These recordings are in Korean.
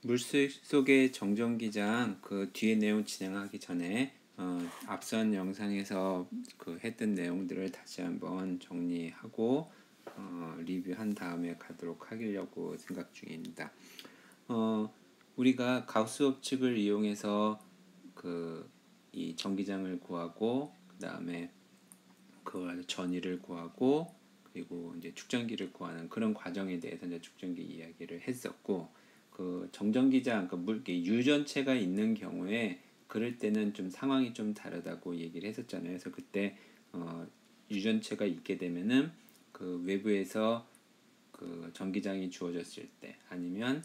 물속의 정전기장 그 뒤에 내용 진행하기 전에 앞선 영상에서 그 했던 내용들을 다시 한번 정리하고 리뷰한 다음에 가도록 하려고 생각 중입니다. 우리가 가우스 법칙을 이용해서 그 이 전기장을 구하고 그 다음에 그 전위를 구하고 그리고 이제 축전기를 구하는 그런 과정에 대해서 이제 축전기 이야기를 했었고, 그 정전기장 그 물 유전체가 있는 경우에 그럴 때는 좀 상황이 좀 다르다고 얘기를 했었잖아요. 그래서 그때 유전체가 있게 되면은 그 외부에서 그 전기장이 주어졌을 때 아니면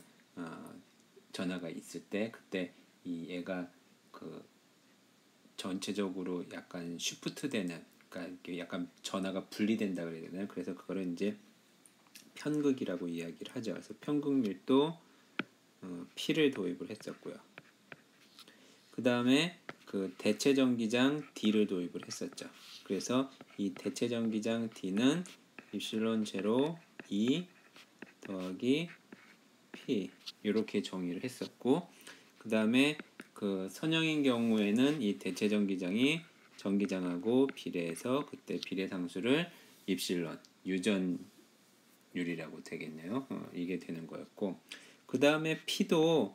전하가 있을 때 그때 이 얘가 그 전체적으로 약간 쉬프트 되는, 그러니까 약간 전하가 분리된다 그래야 되나요? 그래서 그거를 이제 편극이라고 이야기를 하죠. 그래서 편극 밀도 P를 도입을 했었고요. 그 다음에 그 대체 전기장 D를 도입을 했었죠. 그래서 이 대체 전기장 D는 입실론 제로 E 더하기 P 이렇게 정의를 했었고, 그 다음에 그 선형인 경우에는 이 대체 전기장이 전기장하고 비례해서 그때 비례 상수를 입실론 유전율이라고 되겠네요. 이게 되는 거였고, 그 다음에 P도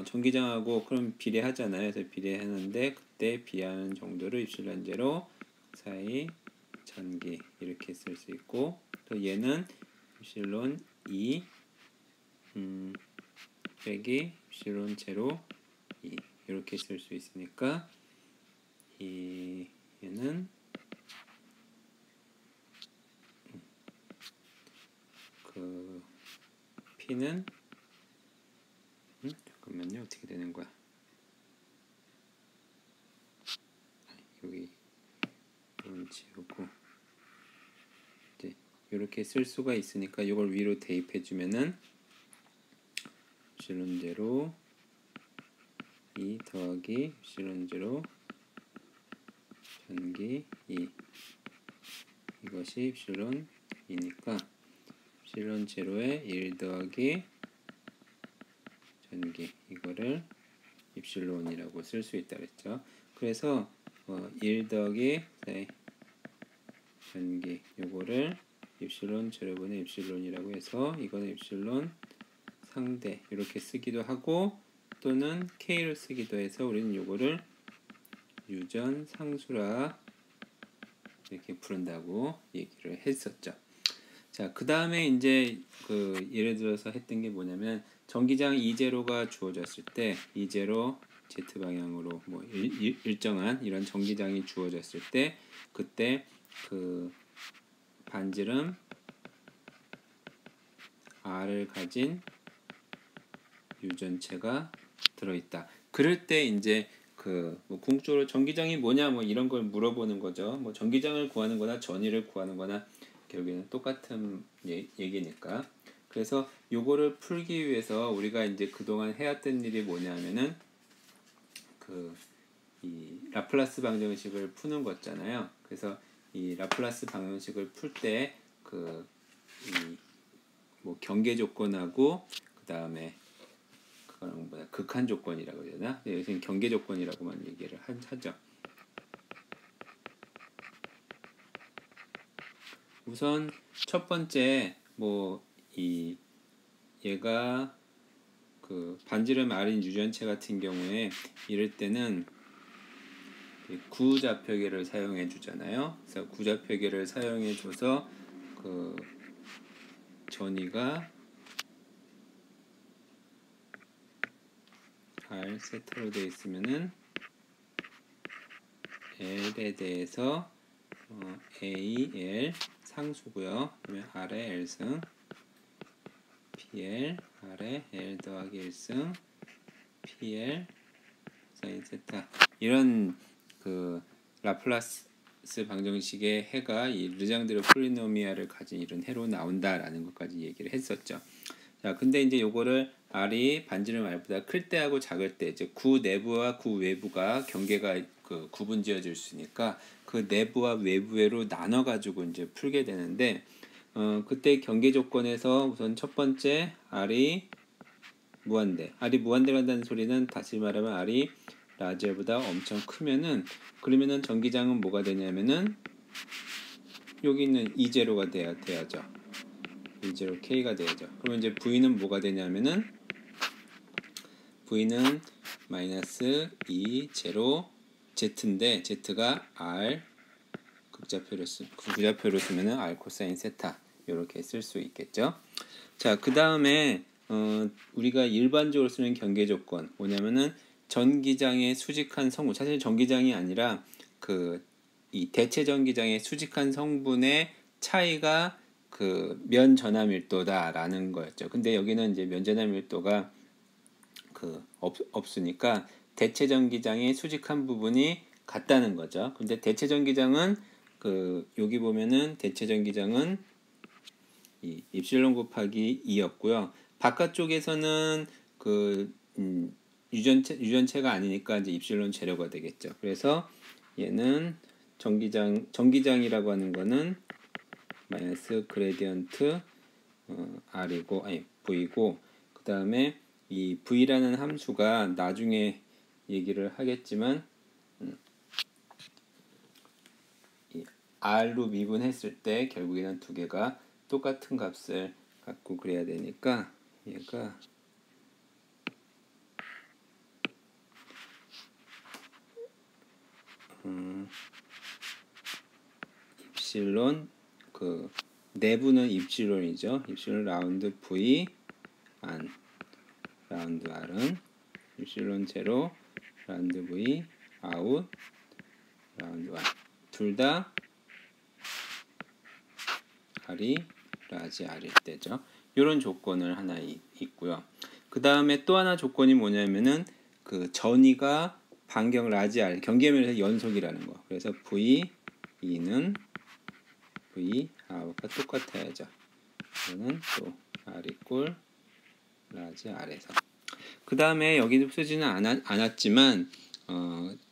전기장하고 그럼 비례하잖아요. 그래서 비례하는데 그때 비하는 정도를 입실론 제로 사이 전기 이렇게 쓸 수 있고, 또 얘는 입실론 2 빼기 입실론 제로 2 이렇게 쓸 수 있으니까 얘는 그 P는 잠깐만요. 어떻게 되는 거야? 여기 지우고 이제 이렇게 쓸 수가 있으니까 이걸 위로 대입해 주면은 입실론 제로 2 더하기 입실론 제로 전기 2 이것이 입실론 2니까 입실론 제로에 1 더하기 전기 이거를 입실론이라고 쓸 수 있다 그랬죠. 그래서 1 더하기 전기 요거를 입실론 제로분의 입실론이라고 해서 이거는 입실론 상대 이렇게 쓰기도 하고, 또는 K를 쓰기도 해서 우리는 요거를 유전 상수라 이렇게 부른다고 얘기를 했었죠. 자, 그 다음에 이제 그 예를 들어서 했던 게 뭐냐면 전기장 E0가 주어졌을 때 E0 Z 방향으로 뭐 일정한 이런 전기장이 주어졌을 때 그때 그 반지름 R을 가진 유전체가 들어있다. 그럴 때 이제 뭐 궁극적으로 전기장이 뭐냐 뭐 이런 걸 물어보는 거죠. 뭐 전기장을 구하는 거나 전위를 구하는 거나 결국에는 똑같은 얘기니까. 그래서 요거를 풀기 위해서 우리가 이제 그동안 해왔던 일이 뭐냐면은 이 라플라스 방정식을 푸는 거잖아요. 그래서 이 라플라스 방정식을 풀 때 뭐 경계 조건하고 그 다음에 그거는 뭐야 극한 조건이라고 해야 되나? 여기서는 경계 조건이라고만 얘기를 하죠. 우선 첫 번째 얘가 그 반지름 R인 유전체 같은 경우에 이럴 때는 구좌표계를 사용해 주잖아요. 그래서 구좌표계를 사용해 줘서 그 전위가 R 세타로 되어 있으면은 L에 대해서 A, L 상수고요. 그러면 R의 L승 PL, R의 L 더하기 1승 PL 사인 세타 이런 그 라플라스 방정식의 해가 이 르장드르 폴리노미알을 가진 이런 해로 나온다라는 것까지 얘기를 했었죠. 자, 근데 이제 요거를 R이 반지름 R보다 클 때하고 작을 때 이제 구 내부와 구 외부가 경계가 그 구분지어질 수 있으니까 그 내부와 외부로 나눠 가지고 이제 풀게 되는데 그때 경계 조건에서 우선 첫 번째 R이 무한대. R이 무한대라는 소리는 다시 말하면 R이 라지보다 엄청 크면은 그러면은 전기장은 뭐가 되냐면은 여기 있는 E0가 돼야죠. E0 K가 돼야죠. 그러면 이제 V는 뭐가 되냐면은 V는 마이너스 E0 Z인데 Z가 R 부좌표로 쓰면은 R 코사인 세타 이렇게 쓸 수 있겠죠. 자, 그 다음에 우리가 일반적으로 쓰는 경계 조건 뭐냐면은 전기장의 수직한 성분, 사실 전기장이 아니라 이 대체 전기장의 수직한 성분의 차이가 그 면 전하 밀도다라는 거였죠. 근데 여기는 이제 면 전하 밀도가 없으니까 대체 전기장의 수직한 부분이 같다는 거죠. 근데 대체 전기장은 여기 보면은 대체 전기장은 이 입실론 곱하기 2였고요. 바깥쪽에서는 유전체가 아니니까 이제 입실론 재료가 되겠죠. 그래서 얘는 전기장이라고 하는 거는 마이너스 그레디언트 R이고 V고 그 다음에 이 V라는 함수가 나중에 얘기를 하겠지만 이 R로 미분했을 때 결국에는 두 개가 똑같은 값을 갖고 그래야 되니까 얘가 입실론 내부는 입실론이죠. 입실론 라운드 V 안 라운드 R은 입실론 제로 라운드 V 아웃 라운드 1 둘 다 R이 라지 R일 때죠. 이런 조건을 하나 있고요. 그 다음에 또 하나 조건이 뭐냐면은 전위가 반경 라지 R 경계면에서 연속이라는 거. 그래서 V2는 V 아웃과 똑같아야죠. 이거는 또 R 이꼴 라지 R에서. 그 다음에 여기도 쓰지는 않았지만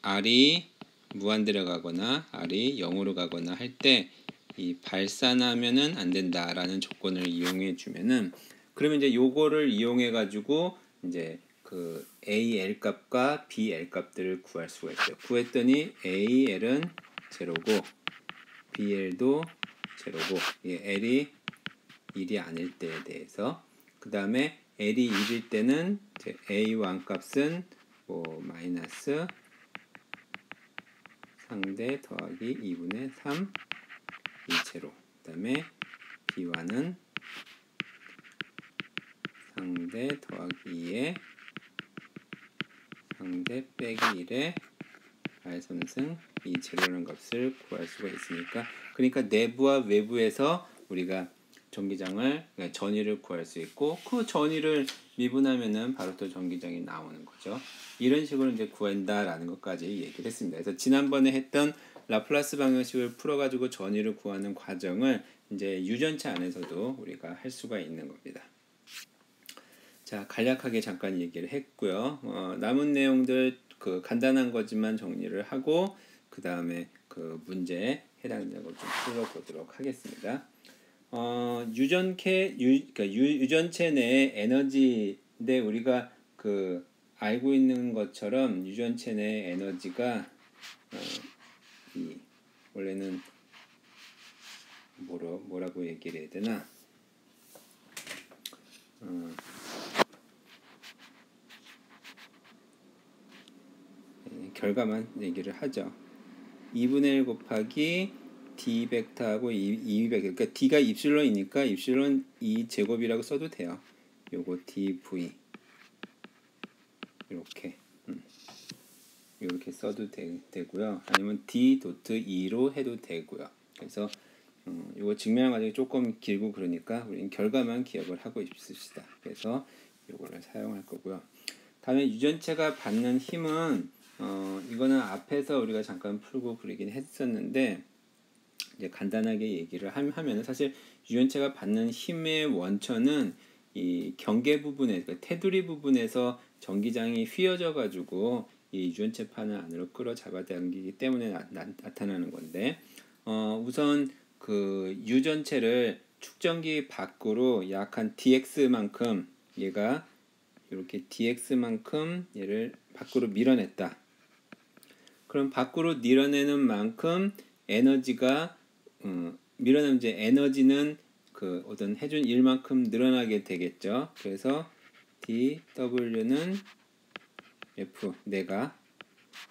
R이 무한대로 가거나 R이 0으로 가거나 할 때 이 발산하면은 안 된다라는 조건을 이용해 주면은 그러면 이제 요거를 이용해 가지고 이제 AL 값과 BL 값들을 구할 수가 있어요. 구했더니 AL은 제로고 BL도 제로고 L이 1이 아닐 때에 대해서 그 다음에 L이 1일 때는 A1 값은 마이너스 상대 더하기 2분의 3 2제로 그 다음에 B1은 상대 더하기 2에 상대 빼기 1에 R3승 2제로라는 값을 구할 수가 있으니까 그러니까 내부와 외부에서 우리가 전기장을 전위를 구할 수 있고 그 전위를 미분하면은 바로 또 전기장이 나오는 거죠. 이런 식으로 이제 구한다라는 것까지 얘기를 했습니다. 그래서 지난번에 했던 라플라스 방정식을 풀어가지고 전위를 구하는 과정을 이제 유전체 안에서도 우리가 할 수가 있는 겁니다. 자, 간략하게 잠깐 얘기를 했고요. 남은 내용들 간단한 거지만 정리를 하고 그 다음에 문제에 해당되는 걸 좀 풀어보도록 하겠습니다. 유전체 내의 에너지인데 우리가 알고 있는 것처럼 유전체 내의 에너지가 원래는 뭐라고 얘기를 해야 되나? 결과만 얘기를 하죠. 2분의 1 곱하기 d 벡터하고 2 벡터 그러니까 d가 입실론이니까 입실론 2 제곱이라고 써도 돼요. 요거 dv 이렇게 써도 되고요. 아니면 d 도트 2로 해도 되고요. 그래서 이거 증명하는 과정이 조금 길고 그러니까 우리는 결과만 기억을 하고 있읍시다. 그래서 이거를 사용할 거고요. 다음에 유전체가 받는 힘은 이거는 앞에서 우리가 잠깐 풀고 그러긴 했었는데 이제 간단하게 얘기를 하면은 사실 유전체가 받는 힘의 원천은 이 경계 부분에 그러니까 테두리 부분에서 전기장이 휘어져 가지고 이 유전체판을 안으로 끌어잡아당기기 때문에 나타나는 건데 우선 유전체를 축전기 밖으로 약 한 dx만큼 얘가 이렇게 dx만큼 얘를 밖으로 밀어냈다. 그럼 밖으로 밀어내는 만큼 에너지가 밀어내면 이제 에너지는 그 어떤 해준 일만큼 늘어나게 되겠죠. 그래서 dw는 F 내가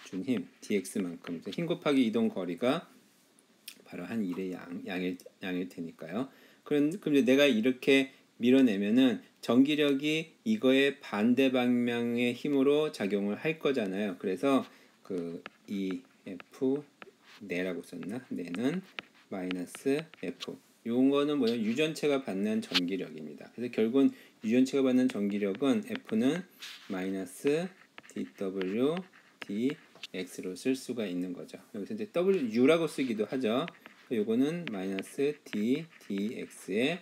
준 힘 dx만큼 힘 곱하기 이동 거리가 바로 한 1의 양일 테니까요. 그럼 이제 내가 이렇게 밀어내면은 전기력이 이거의 반대 방향의 힘으로 작용을 할 거잖아요. 그래서 그 이 F 내라고 썼나? 내는 마이너스 F. 요거는 뭐예요? 유전체가 받는 전기력입니다. 그래서 결국은 유전체가 받는 전기력은 F는 마이너스 dW dx로 쓸 수가 있는 거죠. 여기서 이제 WU라고 쓰기도 하죠. 요거는 마이너스 d dx의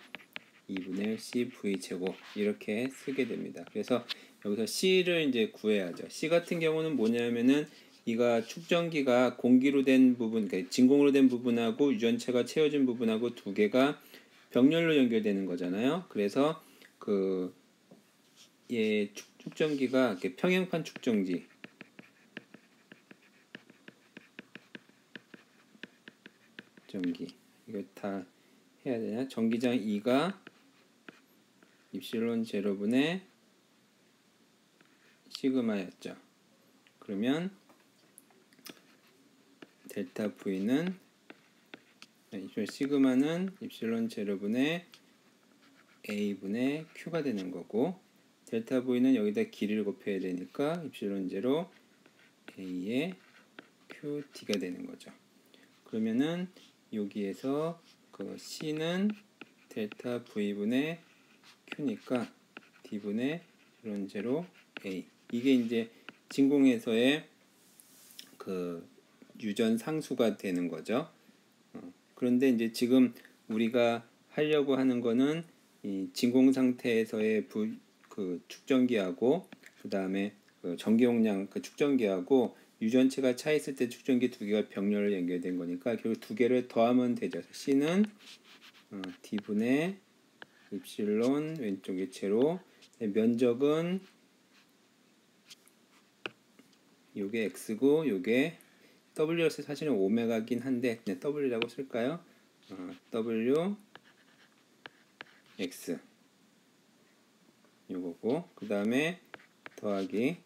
2분의 1 cv 제곱 이렇게 쓰게 됩니다. 그래서 여기서 c를 이제 구해야죠. c 같은 경우는 뭐냐면은 이가 축전기가 공기로 된 부분, 그러니까 진공으로 된 부분하고 유전체가 채워진 부분하고 두 개가 병렬로 연결되는 거잖아요. 그래서 그 축전기가 이렇게 평행판 축전기 이거 다 해야 되나? 전기장 2가 입실론 제로분의 시그마였죠. 그러면 델타 V는 시그마는 입실론 제로분의 A분의 Q가 되는 거고 델타 V는 여기다 길이를 곱해야 되니까 입실론 제로 A의 QD가 되는 거죠. 그러면은 여기에서 그 C는 델타 V분의 Q니까 D분의 입실론 제로 A 이게 이제 진공에서의 그 유전 상수가 되는 거죠. 그런데 이제 지금 우리가 하려고 하는 거는 이 진공 상태에서의 그 축전기하고 그 다음에 그 전기 용량 그 축전기하고 유전체가 차 있을 때 축전기 두 개가 병렬로 연결된 거니까 결국 두 개를 더하면 되죠. C는 D분의 입실론 왼쪽에 제로 면적은 요게 X고 요게 W여서 사실은 오메가긴 한데 그냥 W라고 쓸까요? W X 요거고 그 다음에 더하기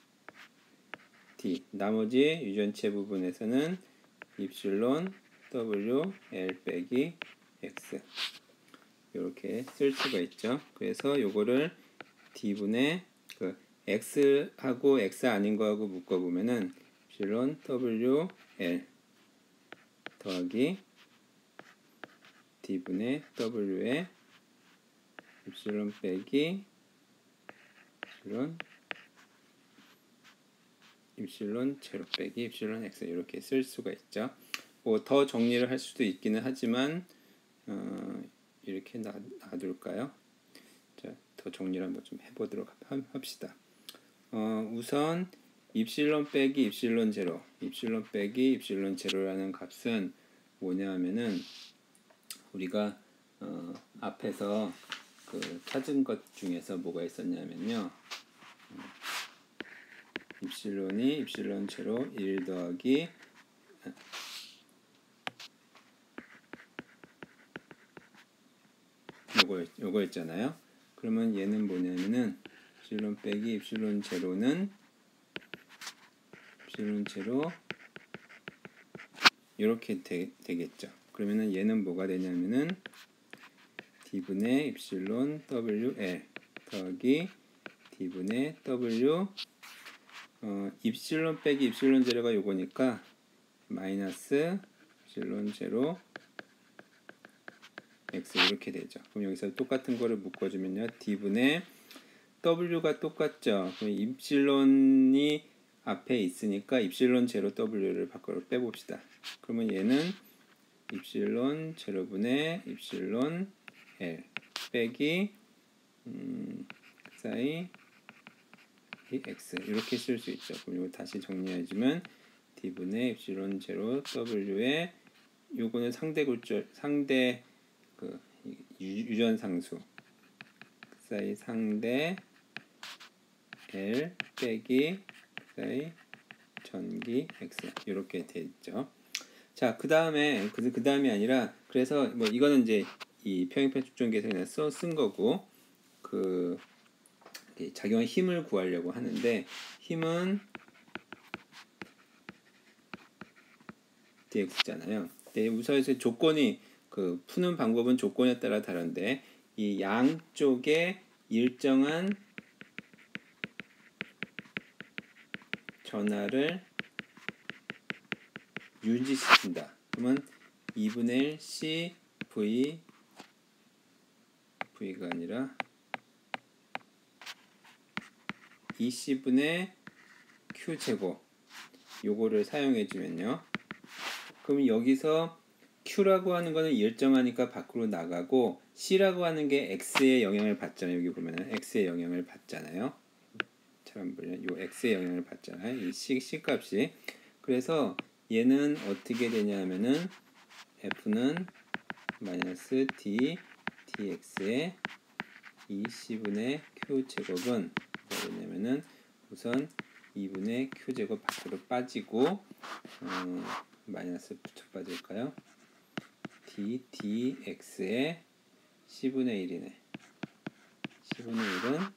D 나머지 유전체 부분에서는 입실론 W L 빼기 X 이렇게 쓸 수가 있죠. 그래서 요거를 D분의 그 X하고 X 아닌 거하고 묶어보면은 입실론 W L 더하기 D분의 W의 입실론 빼기 입실론 제로 빼기 입실론 X 이렇게 쓸 수가 있죠. 뭐 더 정리를 할 수도 있기는 하지만 이렇게 놔둘까요? 자, 더 정리를 한번 좀 해보도록 합시다. 우선 입실론 빼기 입실론 제로 입실론 빼기 입실론 제로라는 값은 뭐냐 하면은 우리가 앞에서 그 찾은 것 중에서 뭐가 있었냐면요. 입실론이 입실론 제로 1 더하기 요거였잖아요. 그러면 얘는 뭐냐면은 입실론 빼기 입실론 제로는 입실론 제로 이렇게 되겠죠. 그러면은 얘는 뭐가 되냐면은 D분의 입실론 WL 더하기 D분의 W 입실론 빼기 입실론 제로가 요거니까 마이너스 입실론 제로 X 이렇게 되죠. 그럼 여기서 똑같은 거를 묶어주면요. D분의 W가 똑같죠. 그럼 입실론이 앞에 있으니까 입실론 제로 W를 밖으로 빼봅시다. 그러면 얘는 입실론 제로분의 입실론 L 빼기 사이 X 이렇게 쓸 수 있죠. 그럼 이거 다시 정리해주면 D분의 입실론 제로 W의 요거는 상대 그 유전 상수 사이 상대 L 빼기 xi 전기 x 이렇게 돼 있죠. 자, 그 다음이 아니라 그래서 뭐 이거는 이제 이 평행편 측정기에서 그냥 쓴 거고 그 작용한 힘을 구하려고 하는데 힘은 dx잖아요. 네, 우선에서 조건이 그 푸는 방법은 조건에 따라 다른데 이 양쪽에 일정한 전하를 유지시킨다. 그러면 2분의 1 c v가 아니라 2c분의 q제곱 요거를 사용해 주면요. 그럼 여기서 q라고 하는 거는 일정하니까 밖으로 나가고 c라고 하는 게 x의 영향을 받잖아요. 여기 보면은 x의 영향을 받잖아요. 잘 보면 요 x의 영향을 받잖아요. 이 c 값이. 그래서 얘는 어떻게 되냐면은 f는 마이너스 d dx의 2c분의 q제곱은 뭐가 되냐면은 우선 2분의 q제곱 밖으로 빠지고 마이너스 붙여 빠질까요? dx의 c분의 1이네. c분의 1은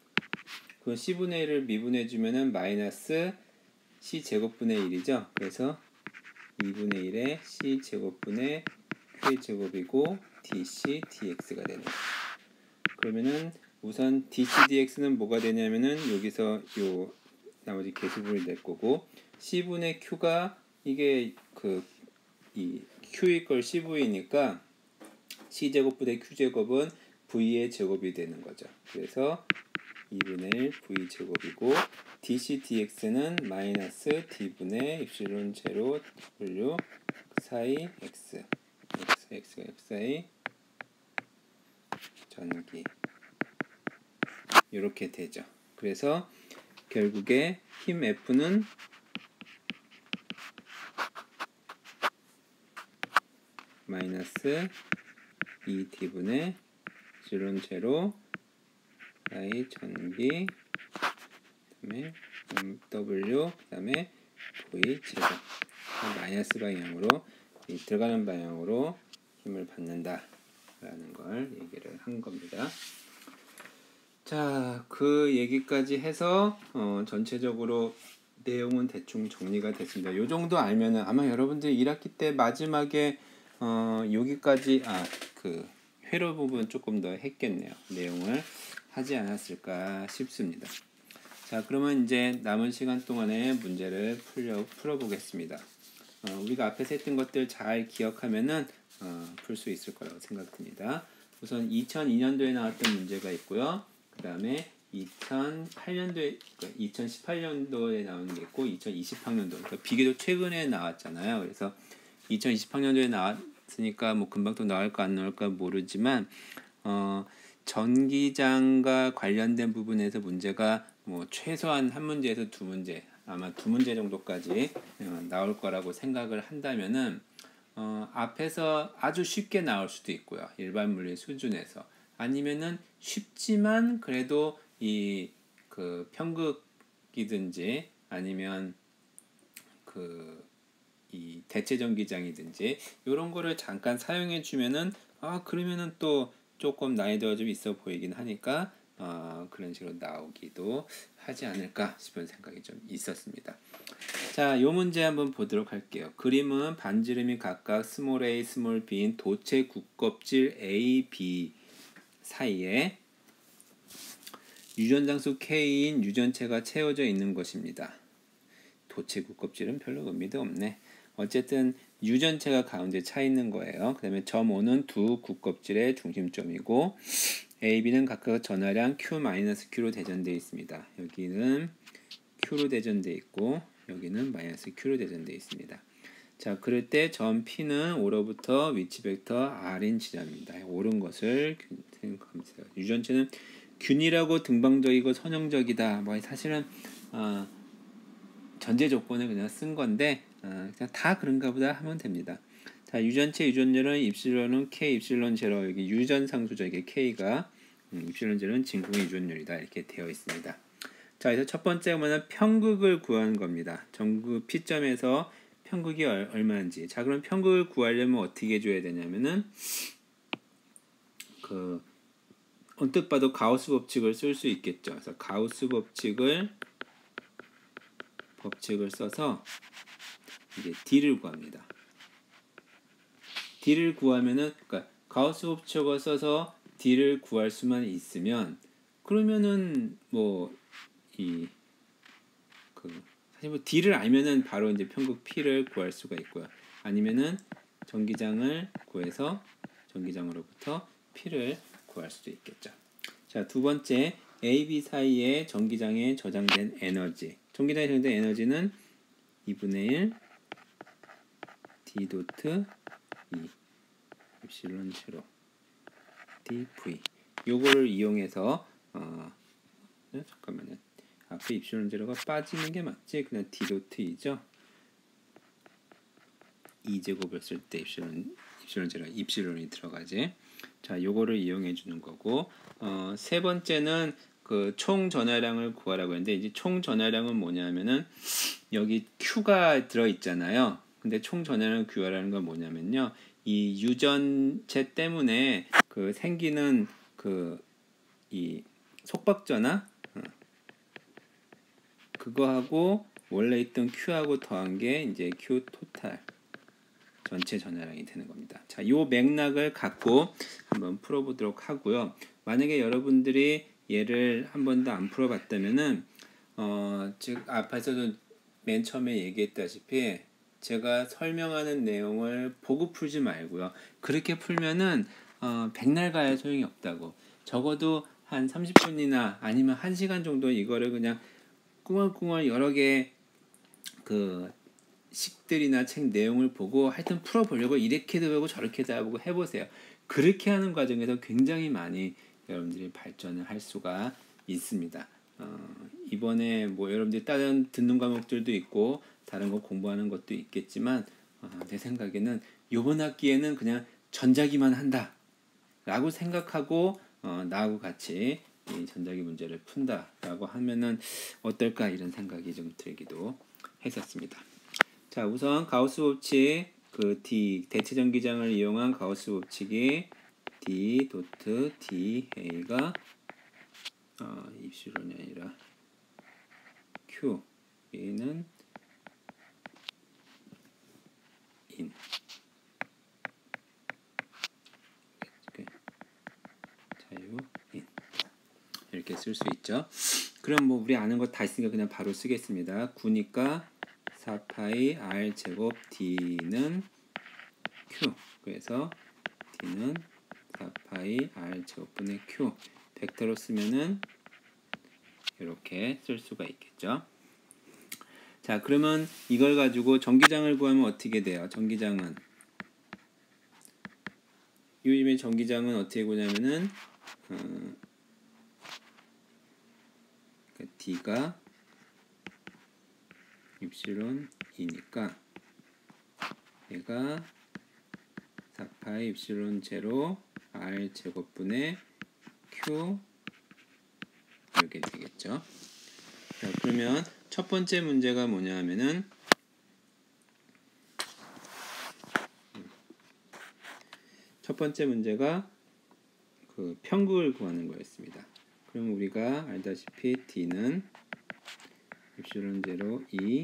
그 c분의 1을 미분해 주면은 마이너스 c제곱분의 1이죠. 그래서 2분의 1의 c제곱분의 q의 제곱이고 dc dx가 되는 거예요. 그러면은 우선 dc dx는 뭐가 되냐면은 여기서 요 나머지 개수분이 될 거고 c분의 q가 이게 이 q일 걸 cv니까 c제곱분의 q제곱은 v의 제곱이 되는 거죠. 그래서 2분의 1 v제곱이고 dc dx는 마이너스 d분의 입실론 제로 w 사이 x가 xi 전기 이렇게 되죠. 그래서 결국에 힘 F는 마이너스 2d분의 입실론 제로 i 전기 그다음에 w 그다음에 v 제곱 마이너스 방향으로 들어가는 방향으로 힘을 받는다라는 걸 얘기를 한 겁니다. 자, 그 얘기까지 해서 전체적으로 내용은 대충 정리가 됐습니다. 요 정도 알면은 아마 여러분들이 1학기 때 마지막에 여기까지 그 회로 부분 조금 더 했겠네요. 내용을 하지 않았을까 싶습니다. 자, 그러면 이제 남은 시간 동안에 문제를 풀어보겠습니다. 우리가 앞에서 했던 것들 잘 기억하면은 풀 수 있을 거라고 생각됩니다. 우선 2002년도에 나왔던 문제가 있고요. 그 다음에 2018년도에 나오는 게 있고 2020학년도 그러니까 비교적 최근에 나왔잖아요. 그래서 2020학년도에 나왔으니까 뭐 금방 또 나올까 안 나올까 모르지만 전기장과 관련된 부분에서 문제가 뭐 최소한 한 문제에서 두 문제 아마 두 문제 정도까지 나올 거라고 생각을 한다면은 앞에서 아주 쉽게 나올 수도 있고요. 일반 물리 수준에서 아니면은 쉽지만 그래도 이 그 편극이든지 아니면 이 대체 전기장이든지 이런 거를 잠깐 사용해 주면은 그러면은 또 조금 난이도가 좀 있어 보이긴 하니까 그런 식으로 나오기도 하지 않을까 싶은 생각이 좀 있었습니다. 자, 요 문제 한번 보도록 할게요. 그림은 반지름이 각각 스몰 a, 스몰 b인 도체 국껍질 a, b 사이에 유전장수 k인 유전체가 채워져 있는 것입니다. 도체 국껍질은 별로 의미도 없네. 어쨌든 유전체가 가운데 차 있는 거예요. 그 다음에 점 O는 두 국껍질의 중심점이고 A, B는 각각 전하량 Q-Q로 대전되어 있습니다. 여기는 Q로 대전되어 있고 여기는 -Q로 대전되어 있습니다. 자, 그럴 때 점 P는 O로부터 위치 벡터 R인 지점입니다. 옳은 것을 생각하면서요. 유전체는 균일하고 등방적이고 선형적이다. 뭐 사실은 전제 조건을 그냥 쓴 건데 그냥 다 그런가 보다 하면 됩니다. 자, 유전체 유전율은 입실론은 K 입실론 제로 여기 유전 상수죠. 이게 K가 입실론 제로는 진공의 유전율이다. 이렇게 되어 있습니다. 자, 그래서 첫 번째 뭐냐면 편극을 구하는 겁니다. 정구 P점에서 편극이 얼마인지. 자, 그럼 편극을 구하려면 어떻게 줘야 되냐면은 그 언뜻 봐도 가우스 법칙을 쓸 수 있겠죠. 그래서 가우스 법칙을 써서 이제 D를 구합니다. D를 구하면은 그러니까 가우스 법칙을 써서 D를 구할 수만 있으면 그러면은 뭐 이 사실 뭐 D를 알면은 바로 이제 편극 P를 구할 수가 있고요. 아니면은 전기장을 구해서 전기장으로부터 P를 구할 수도 있겠죠. 자, 두 번째 A, B 사이에 전기장에 저장된 에너지. 전기장에 저장된 에너지는 2분의 1 D 도트 E 입실론 제로 dV. 요거를 이용해서 잠깐만요. 앞에 입실론 제로가 빠지는 게 맞지? 그냥 D 도트 E죠. 2제곱을 쓸 때 입실론 제로 입실론이 들어가지. 자, 요거를 이용해 주는 거고, 세 번째는 그 총 전하량을 구하라고 했는데, 이제 총 전하량은 뭐냐면은 여기 Q가 들어 있잖아요. 근데 총 전하량을 구하라는 건 뭐냐면요, 이 유전체 때문에 그 생기는 그 이 속박전하 그거하고 원래 있던 Q하고 더한 게 이제 Q 토탈 전체 전하량이 되는 겁니다. 자, 요 맥락을 갖고 한번 풀어보도록 하고요. 만약에 여러분들이 얘를 한 번도 안 풀어봤다면은 즉 앞에서도 맨 처음에 얘기했다시피 제가 설명하는 내용을 보고 풀지 말고요. 그렇게 풀면은 백날 가야 소용이 없다고. 적어도 한 30분이나 아니면 1시간 정도 이거를 그냥 꿍얼꿍얼 여러 개 그 식들이나 책 내용을 보고 하여튼 풀어보려고 이렇게도 하고 저렇게도 하고 해보세요. 그렇게 하는 과정에서 굉장히 많이 여러분들이 발전을 할 수가 있습니다. 이번에 뭐 여러분들이 다른 듣는 과목들도 있고 다른 거 공부하는 것도 있겠지만 내 생각에는 이번 학기에는 그냥 전자기만 한다 라고 생각하고 나하고 같이 이 전자기 문제를 푼다라고 하면은 어떨까 이런 생각이 좀 들기도 했었습니다. 자, 우선 가우스 법칙 그 D 대체 전기장을 이용한 가우스 법칙이 D 도트 DA가 입실론이 아니라 Q 얘는 인 자유 인 이렇게 쓸 수 있죠. 그럼 뭐 우리 아는 거 다 있으니까 그냥 바로 쓰겠습니다. 9니까 4파이 R 제곱 D는 Q. 그래서 D는 4파이 R 제곱분의 Q. 벡터로 쓰면은 이렇게 쓸 수가 있겠죠. 자, 그러면 이걸 가지고 전기장을 구하면 어떻게 돼요? 전기장은 요즘에 전기장은 어떻게 구냐면은 D가 입실론 2니까 얘가 4파이 입실론 제로 R 제곱분의 Q 이렇게 되겠죠. 자, 그러면 첫 번째 문제가 뭐냐 하면은 첫 번째 문제가 그 편극을 구하는 거였습니다. 그럼 우리가 알다시피 D는 입실론 제로 2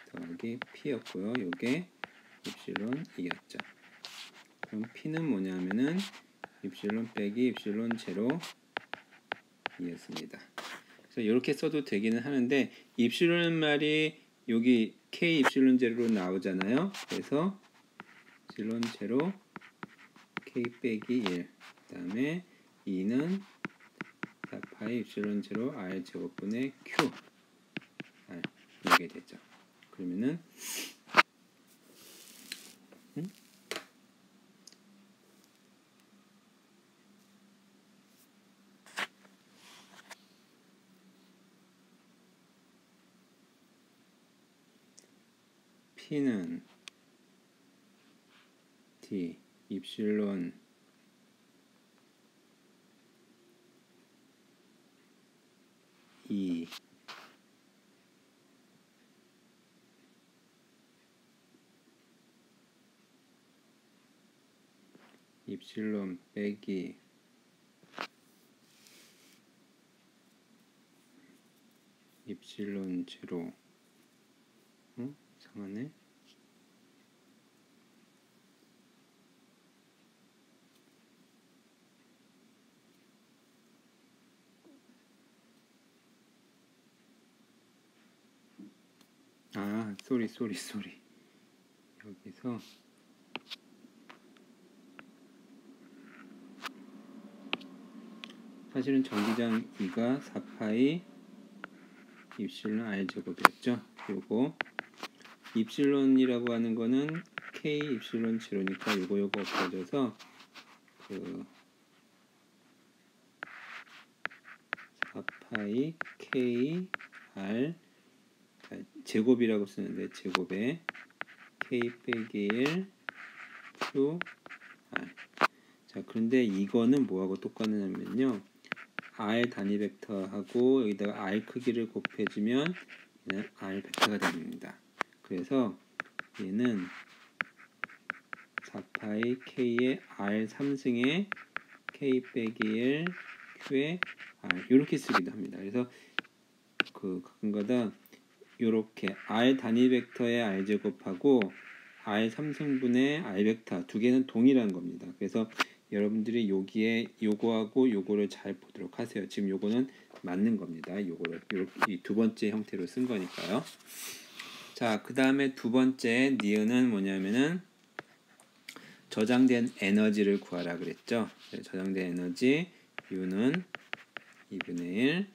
더하기 P였고요. 요게 입실론 2였죠. 그럼 P는 뭐냐면은 입실론 빼기 입실론 제로 2였습니다. 그래서 이렇게 써도 되기는 하는데 입실론 말이 여기 K 입실론 제로로 나오잖아요. 그래서 입실론 제로 K 빼기 1 그 다음에 2는 4파이 입실론 제로 R 제곱분의 Q R 이렇게 되죠. 그러면은 P는 D 입실론 2 입실론 빼기 입실론 제로. 이상하네. 쏘리. 여기서 사실은 전기장 2가 4파이 입실론 R제곱이었죠. 그리고 입실론이라고 하는 거는 K 입실론 제로니까 요거 없어져서 그 4파이 K R 제곱이라고 쓰는데 제곱에 K 빼기 1 Q R. 자, 그런데 이거는 뭐하고 똑같냐면요, R 단위 벡터하고 여기다가 R 크기를 곱해주면 얘는 R 벡터가 됩니다. 그래서 얘는 4파이 K의 R 3승의 K 빼기 1 Q의 R 이렇게 쓰기도 합니다. 그래서 가끔가다 이렇게 R 단위 벡터의 R 제곱하고 R 3승분의 R 벡터 두 개는 동일한 겁니다. 그래서 여러분들이 여기에 요거하고 요거를 잘 보도록 하세요. 지금 요거는 맞는 겁니다. 요거를 이 두 번째 형태로 쓴 거니까요. 자, 그 다음에 두 번째 니은은 뭐냐면은 저장된 에너지를 구하라 그랬죠. 저장된 에너지 U는 2분의 1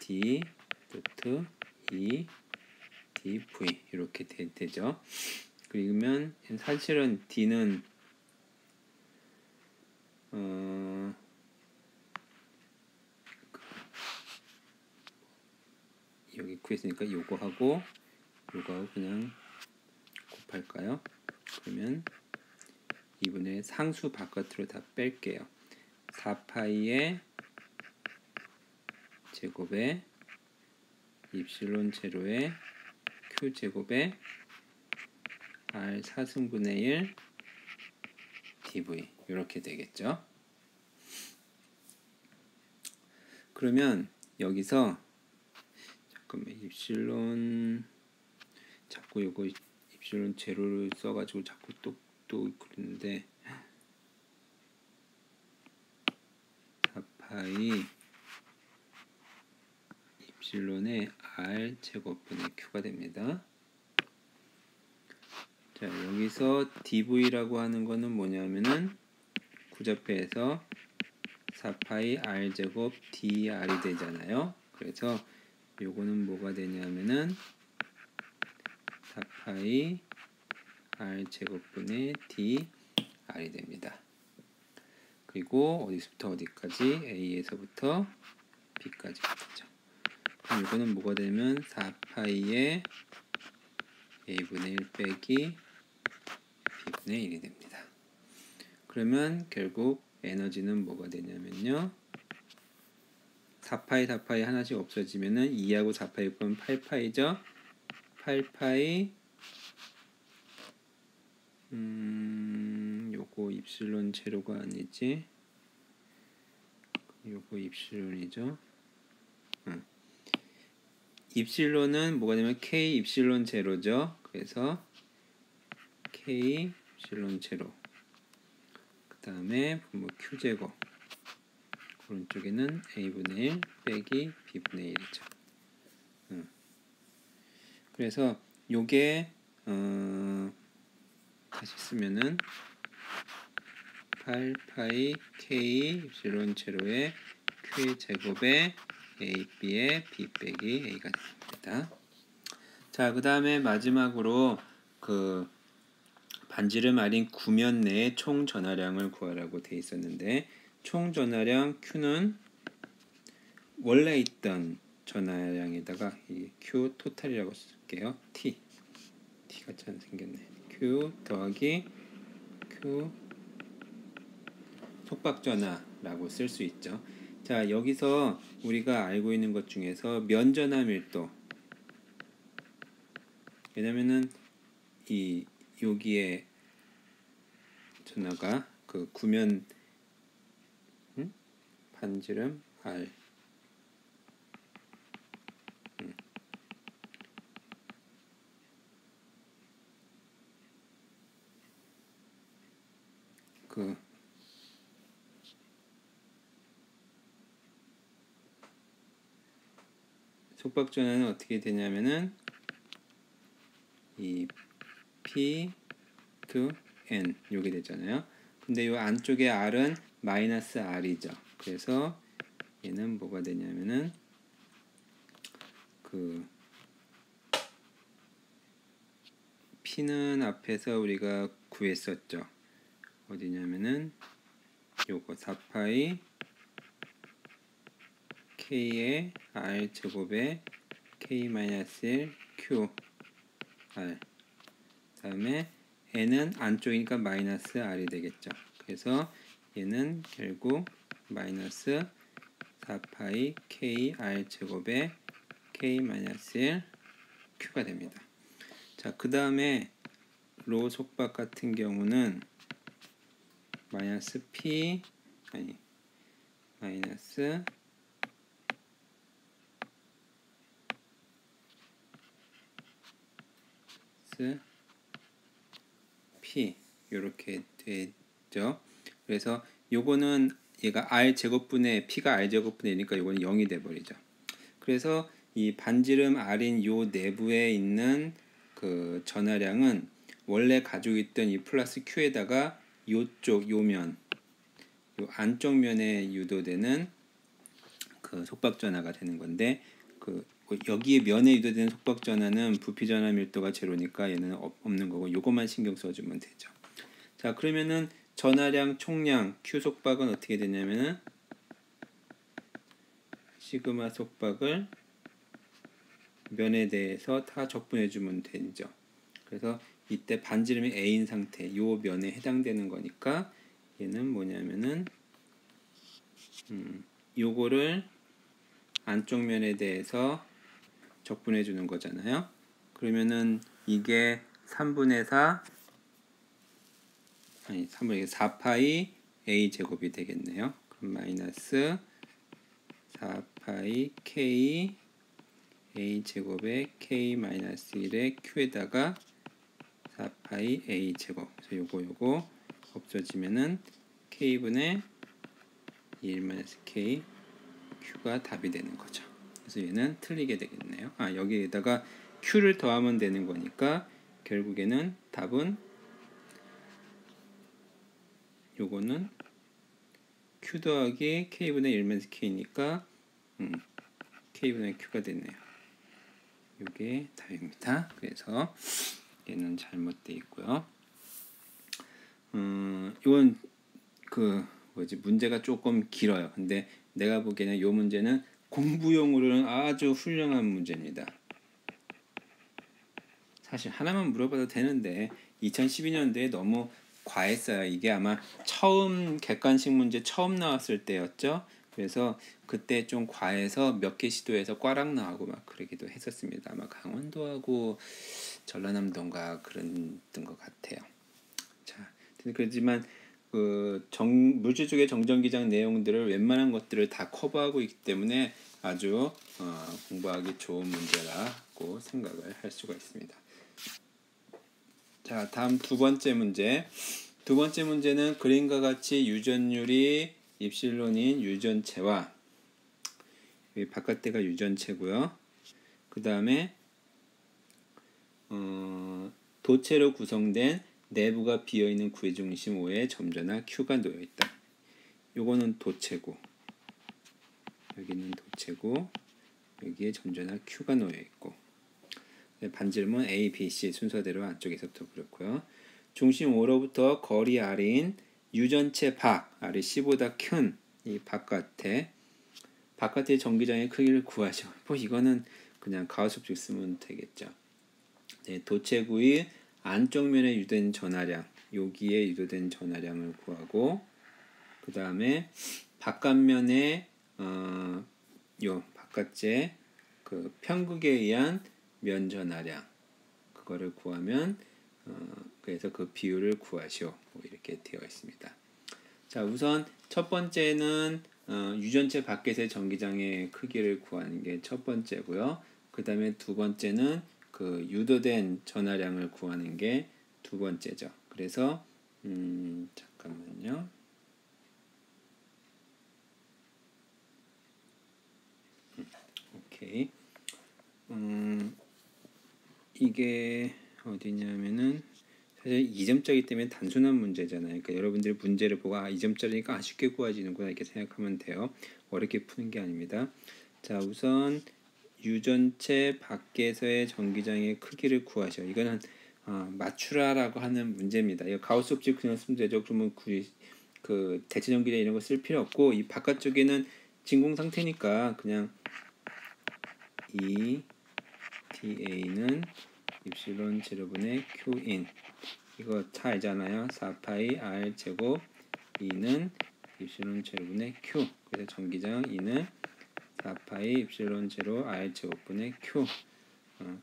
D 루트 2 dV 이렇게 되죠. 그러면 사실은 D는 여기 구했으니까 요거하고 그냥 곱할까요? 그러면 2분의 상수 바깥으로 다 뺄게요. 4파이의 제곱에 입실론 제로의 Q 제곱에 R 4승분의 1 dV 이렇게 되겠죠. 그러면 여기서 잠깐만, 입실론 자꾸 요거 입실론 제로를 써가지고 자꾸 또 그러는데 4파이 입실론의 R 제곱분의 Q가 됩니다. 자, 여기서 dV라고 하는 거는 뭐냐면은 구좌표에서 4파이 R 제곱 dr이 되잖아요. 그래서 요거는 뭐가 되냐면은 4파이 R 제곱분의 dr이 됩니다. 그리고 어디서부터 어디까지? A에서부터 B까지 되죠. 그럼 이거는 뭐가 되면 4파이의 A분의 1 빼기 B분의 1이 됩니다. 그러면 결국 에너지는 뭐가 되냐면요, 4파이 하나씩 없어지면은 2하고 4파이 곱하면 8파이죠. 8파이 요거 입실론 제로가 아니지, 요거 입실론이죠. 입실론은 뭐가 되면 K 입실론 제로죠. 그래서 K 입실론 제로, 그 다음에 분모 Q 제곱, 오른쪽에는 A분의 1 빼기 B분의 1이죠. 그래서 요게 다시 쓰면은 8파이 K 입실론 제로의 Q의 제곱에 AB의 B 빼기 A가 됩니다. 자, 그 다음에 마지막으로 반지름 아린 구면 내의 총 전하량을 구하라고 돼 있었는데, 총 전하량 Q는 원래 있던 전하량에다가 이 Q 토탈이라고 쓸게요. T가 잘 생겼네. Q 더하기 Q 속박전하라고 쓸 수 있죠. 자, 여기서 우리가 알고 있는 것 중에서 면전하 밀도, 왜냐면은 여기에 전하가 그 구면 반지름 R 그 속박전환은 어떻게 되냐면은 이 P to N 요게 되잖아요. 근데 요 안쪽에 R은 마이너스 R이죠. 그래서 얘는 뭐가 되냐면은 그 P는 앞에서 우리가 구했었죠. 어디냐면은 요거 4파이 K의 R 제곱에 K-1 Q R 다음에 N은 안쪽이니까 마이너스 R이 되겠죠. 그래서 얘는 결국 마이너스 4파이 K R 제곱에 K-1 Q가 됩니다. 자, 그 다음에 로 속박 같은 경우는 마이너스 P 마이너스 P 이렇게 되죠. 그래서 요거는 얘가 R 제곱분의 P가 R 제곱분의 N이니까 요거는 0이 돼 버리죠. 그래서 이 반지름 R인 요 내부에 있는 그 전하량은 원래 가지고 있던 이 플러스 Q에다가 요쪽 요면 요 안쪽 면에 유도되는 그 속박 전하가 되는 건데 그 여기에 면에 유도되는 속박 전하는 부피 전하 밀도가 제로니까 얘는 없는 거고 요것만 신경 써주면 되죠. 자, 그러면은 전하량 총량 Q 속박은 어떻게 되냐면은 시그마 속박을 면에 대해서 다 적분해 주면 되죠. 그래서 이때 반지름이 A인 상태 요 면에 해당되는 거니까 얘는 뭐냐면은 요거를 안쪽 면에 대해서 적분해 주는 거잖아요. 그러면은 이게 3분의 4 3분의 4파이 A 제곱이 되겠네요. 그럼 마이너스 4파이 K A 제곱에 K-1의 Q에다가 4파이 A 제곱. 그래서 요거 없어지면은 K분의 1-K Q가 답이 되는 거죠. 그래서 얘는 틀리게 되겠네요. 여기에다가 Q를 더하면 되는 거니까 결국에는 답은 요거는 Q 더하기 K분의 1-K니까 K분의 Q가 됐네요. 요게 답입니다. 그래서 얘는 잘못되어 있고요. 이건 그 문제가 조금 길어요. 근데 내가 보기에는 요 문제는 공부용으로는 아주 훌륭한 문제입니다. 사실 하나만 물어봐도 되는데 2012년도에 너무 과했어요. 이게 아마 처음 객관식 문제 처음 나왔을 때였죠. 그래서 그때 좀 과해서 몇 개 시도해서 꽈락 나오고 막 그러기도 했었습니다. 아마 강원도하고 전라남도인가 그런 것 같아요. 자, 그렇지만 그 물질쪽의 정전기장 내용들을 웬만한 것들을 다 커버하고 있기 때문에 아주 공부하기 좋은 문제라고 생각을 할 수가 있습니다. 자, 다음 두 번째 문제. 두 번째 문제는 그림과 같이 유전율이 입실론인 유전체와 여기 바깥대가 유전체고요. 그 다음에 도체로 구성된 내부가 비어있는 구의중심 O에 점전하 Q가 놓여있다. 요거는 도체고 여기는 도체고 여기에 점전하 Q가 놓여있고 반지름은 A, B, C 순서대로 안쪽에서부터 그렇고요. 중심 O로부터 거리 R인 유전체 밖 R이 C보다 큰 이 바깥의 전기장의 크기를 구하시오. 이거는 그냥 가우스식 쓰면 되겠죠. 네, 도체구의 안쪽 면에 유도된 전하량 여기에 유도된 전하량을 구하고 그 다음에 바깥면에 요 바깥제 그 편극에 의한 면 전하량 그거를 구하면 그래서 그 비율을 구하시오. 이렇게 되어 있습니다. 자, 우선 첫 번째는 유전체 밖에서의 전기장의 크기를 구하는 게 첫 번째고요. 그 다음에 두 번째는 그 유도된 전하량을 구하는 게 두 번째죠. 그래서 잠깐만요. 오케이. 이게 어디냐면은 사실 2점짜리 때문에 단순한 문제잖아요. 그러니까 여러분들이 문제를 보고 2점짜리니까 쉽게 구해지는구나 이렇게 생각하면 돼요. 어렵게 푸는 게 아닙니다. 자, 우선 유전체 밖에서의 전기장의 크기를 구하셔. 이거는 맞추라라고 하는 문제입니다. 이거 가우스 법칙 그냥 쓰면 되죠. 그러면 그 대체 전기량 이런 거 쓸 필요 없고 이 바깥쪽에는 진공 상태니까 그냥 이 DA는 입실론 제로분의 Q인 이거 다 알잖아요. 4파이 R 제곱 2는 입실론 제로분의 Q. 그래서 전기장 2는 4파이 입실론 제로 R 제곱분의 Q.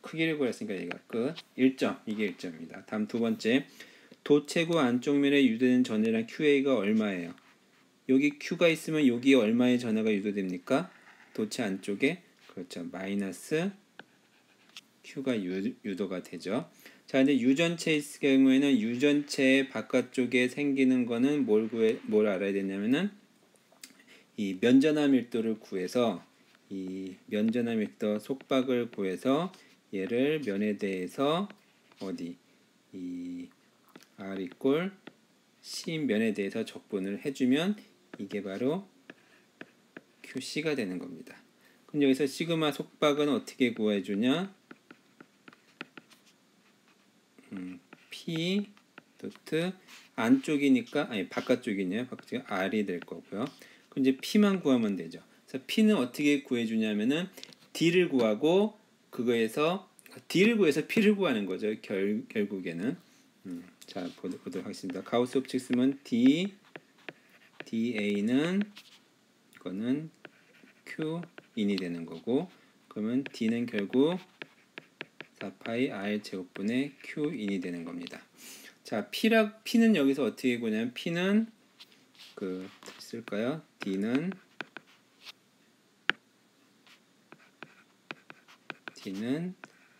크기를 구했으니까 얘가 끝. 1점. 이게 1점입니다. 다음 두 번째. 도체구 안쪽 면에 유도된 전해량 QA가 얼마예요? 여기 Q가 있으면 여기에 얼마의 전하가 유도됩니까? 도체 안쪽에 그렇죠. 마이너스 Q가 유도가 되죠. 자, 근데 유전체의 경우에는 유전체 바깥쪽에 생기는 거는 뭘 알아야 되냐면은 이 면전화 밀도를 구해서 이 면전화 밀도 속박을 구해서 얘를 면에 대해서 어디 이 R 이꼴 C 면에 대해서 적분을 해주면 이게 바로 QC가 되는 겁니다. 그럼 여기서 시그마 속박은 어떻게 구해주냐? P 도트 안쪽이니까 아니 바깥쪽이네요. 바깥쪽이 R이 될 거고요. 그럼 이제 P만 구하면 되죠. 그래서 P는 어떻게 구해주냐면은 D를 구하고 그거에서 D를 구해서 P를 구하는 거죠. 결국에는 자 보도록 하겠습니다. 가우스 법칙 쓰면 DA는 이거는 Q인이 되는 거고 그러면 D는 결국 4파이 R 제곱분의 Q인이 되는 겁니다. 자, P는 여기서 어떻게 구냐면 P는 쓸까요? D는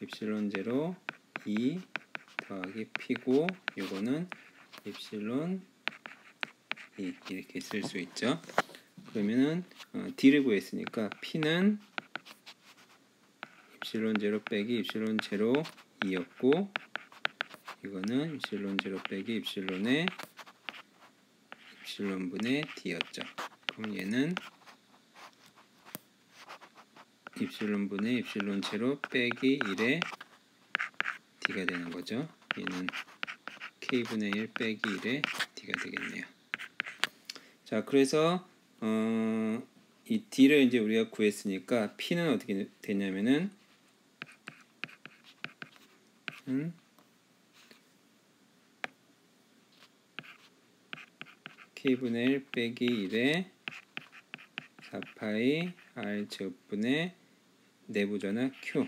입실론 제로 2 더하기 P고 요거는 입실론 2 이렇게 쓸 수 있죠. 그러면은 D를 구했으니까 P는 입실론 제로 빼기 입실론 제로 2였고 이거는 입실론 제로 빼기 입실론의 입실론분의 D였죠. 그럼 얘는 입실론분의 입실론 제로 빼기 1의 D가 되는 거죠. 얘는 K분의 1 빼기 1의 D가 되겠네요. 자, 그래서 이 D를 이제 우리가 구했으니까 P는 어떻게 되냐면은 K분의 1 빼기 1의 4파이 R 제곱분의 내부 전하 Q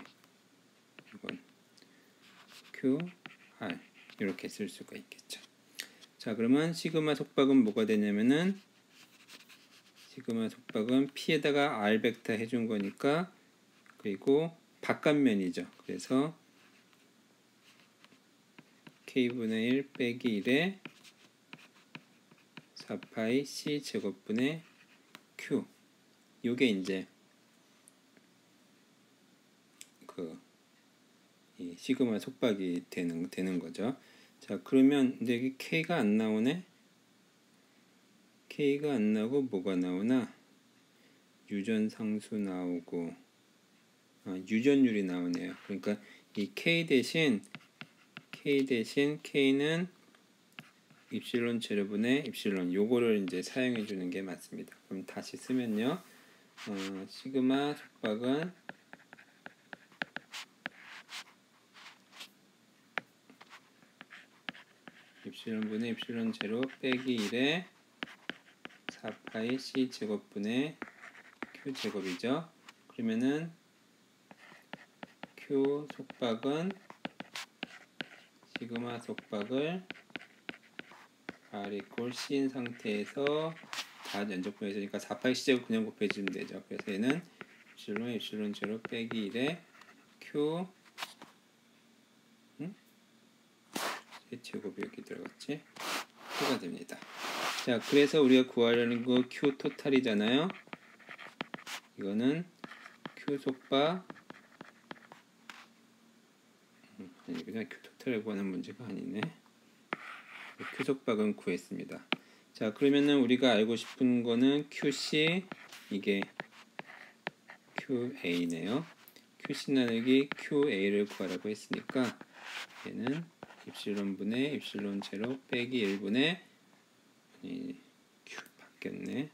이건 Q R 이렇게 쓸 수가 있겠죠. 자, 그러면 시그마 속박은 뭐가 되냐면은 시그마 속박은 P에다가 R 벡터 해준 거니까 그리고 바깥면이죠. 그래서 K분의 1 빼기 1의 4파이 C 제곱분의 Q 요게 이제 이 시그마 속박이 되는 거죠. 자, 그러면 근데 여기 K가 안 나오네. K가 안 나오고 뭐가 나오나? 유전상수 나오고 유전율이 나오네요. 그러니까 이 K 대신 K는 입실론 제로분의 입실론 요거를 이제 사용해 주는 게 맞습니다. 그럼 다시 쓰면요. 시그마 속박은 입실론분의 입실론 제로 빼기 1의 4파이 C 제곱분의 Q 제곱이죠. 그러면은 Q 속박은 시그마 속박을 R equal C인 상태에서 다 면적분해주니까 4파이 C제곱 그냥 곱해주면 되죠. 그래서 얘는 epsilon 0 빼기 1에 Q 제곱이 여기 들어갔지? Q가 됩니다. 자, 그래서 우리가 구하려는 거 Q 토탈이잖아요. 이거는 Q 속바 아니 그냥 Q 토탈을 구하는 문제가 아니네. Q 속박은 구했습니다. 자, 그러면은 우리가 알고 싶은 거는 QC 이게 QA네요. QC 나누기 QA를 구하라고 했으니까 얘는 입실론 분의 입실론 제로 빼기 1분의 Q 바뀌었네.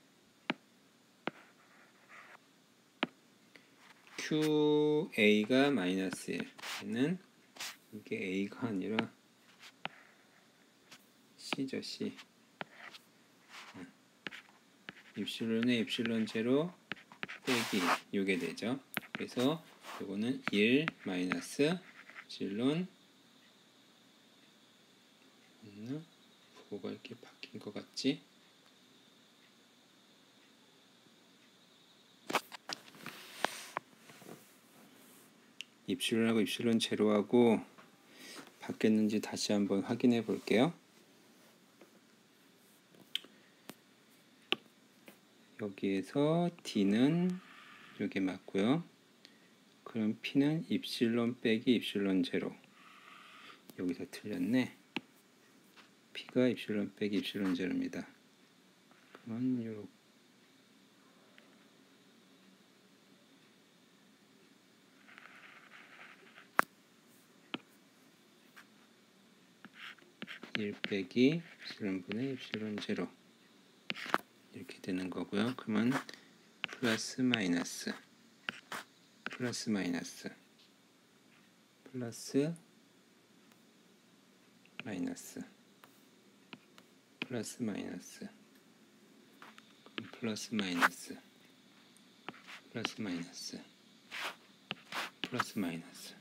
QA가 마이너스 1. 얘는 이게 A가 아니라 C죠, C. 입실론에 입실론 제로 빼기 요게 되죠. 그래서 요거는 1 마이너스 입실론 부호가 이렇게 바뀐 것 같지? 입실론하고 입실론 제로하고 바뀌었는지 다시 한번 확인해 볼게요. 여기에서 D는 여기 맞고요. 그럼 P는 입실론 빼기 입실론 제로. 여기서 틀렸네. P가 입실론 빼기 입실론 제로입니다. 그러면 요렇게 1 빼기 입실론 분의 입실론 제로 이렇게 되는 거고요. 그러면 플러스 마이너스 플러스 마이너스 플러스 마이너스 플러스 마이너스 플러스 마이너스 플러스 마이너스 플러스 마이너스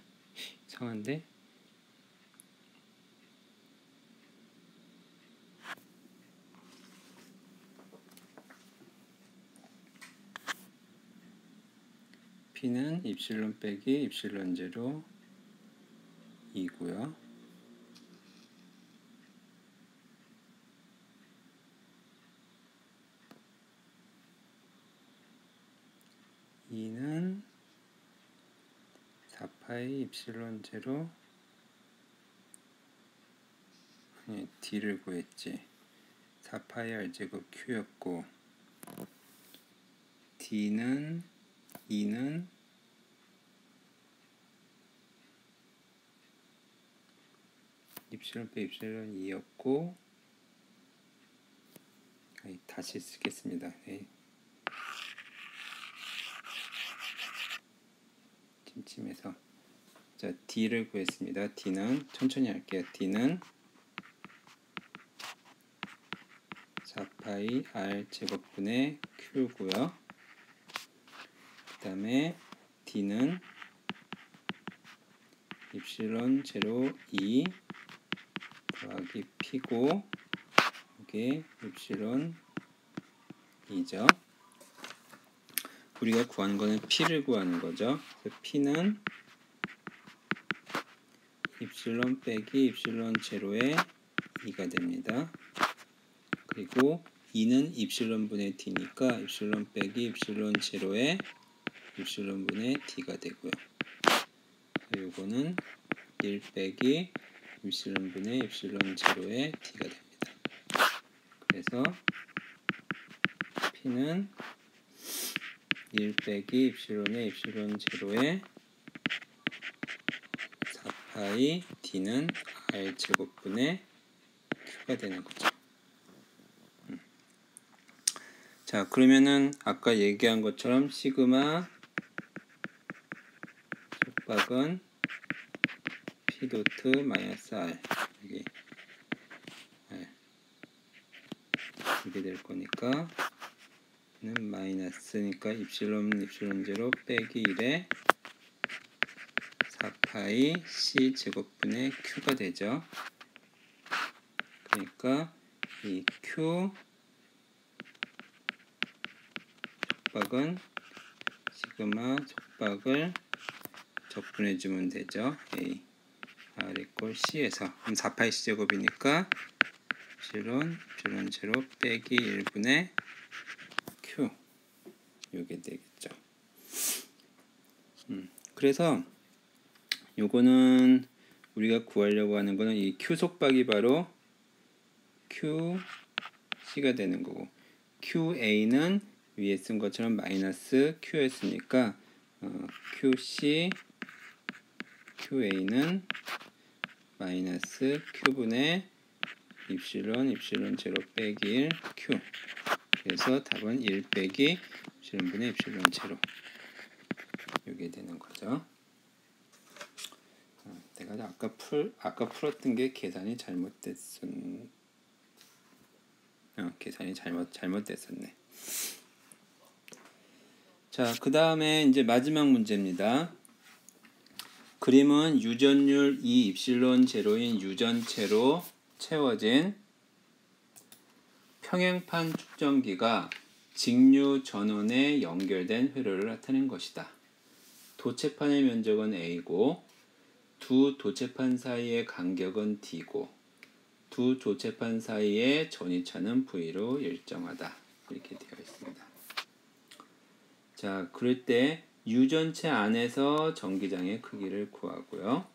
이상한데? P는 입실론 빼기 입실론 제로 2고요. E는 4파이 입실론 제로 아니 D를 구했지. 4파이 R제곱 Q였고 D는 E는 입실론 빼기 입실론 2였고 다시 쓰겠습니다. 네. 찜찜해서 자 D를 구했습니다. D는 천천히 할게요. D는 4파이 R 제곱분의 Q고요. 그 다음에 D는 입실론 제로 2 더하기 P고 이게 입실론 2죠. 우리가 구하는 거는 P를 구하는 거죠. 그래서 P는 입실론 빼기 입실론 제로의 2가 됩니다. 그리고 2는 입실론 분의 D니까 입실론 빼기 입실론 제로의 입실론 분의 D가 되고요. 요거는 1 빼기 입실론 분의 입실론 제로의 D가 됩니다. 그래서 P는 1 빼기 입실론의 입실론 제로의 4파이 D는 R 제곱분의 Q가 되는 거죠. 자, 그러면은 아까 얘기한 것처럼 시그마 속박은 P 도트 마이너스 R 이게 될 거니까 는 마이너스니까 입실론 제로 빼기 1에 4파이 C 제곱분의 Q가 되죠. 그러니까 이 Q 속박은 시그마 속박을 적분해주면 되죠. A R equal C에서 그럼 4파이 C제곱이니까 epsilon 0 빼기 1분의 Q 요게 되겠죠. 그래서 요거는 우리가 구하려고 하는 거는 이 Q 속박이 바로 QC가 되는 거고 QA는 위에 쓴 것처럼 마이너스 Q였으니까 QC QA는 마이너스 Q분의 입실론 0 빼기 1 Q 그래서 답은 1 빼기 입실론분의 입실론 0 이게 되는 거죠. 내가 아까 풀었던 게 계산이 잘못됐었네. 자, 그 다음에 이제 마지막 문제입니다. 그림은 유전율 2 입실론 제로인 유전체로 채워진 평행판 축전기가 직류 전원에 연결된 회로를 나타낸 것이다. 도체판의 면적은 A고 두 도체판 사이의 간격은 D고 두 도체판 사이의 전이차는 V로 일정하다. 이렇게 되어 있습니다. 자, 그럴 때 유전체 안에서 전기장의 크기를 구하고요.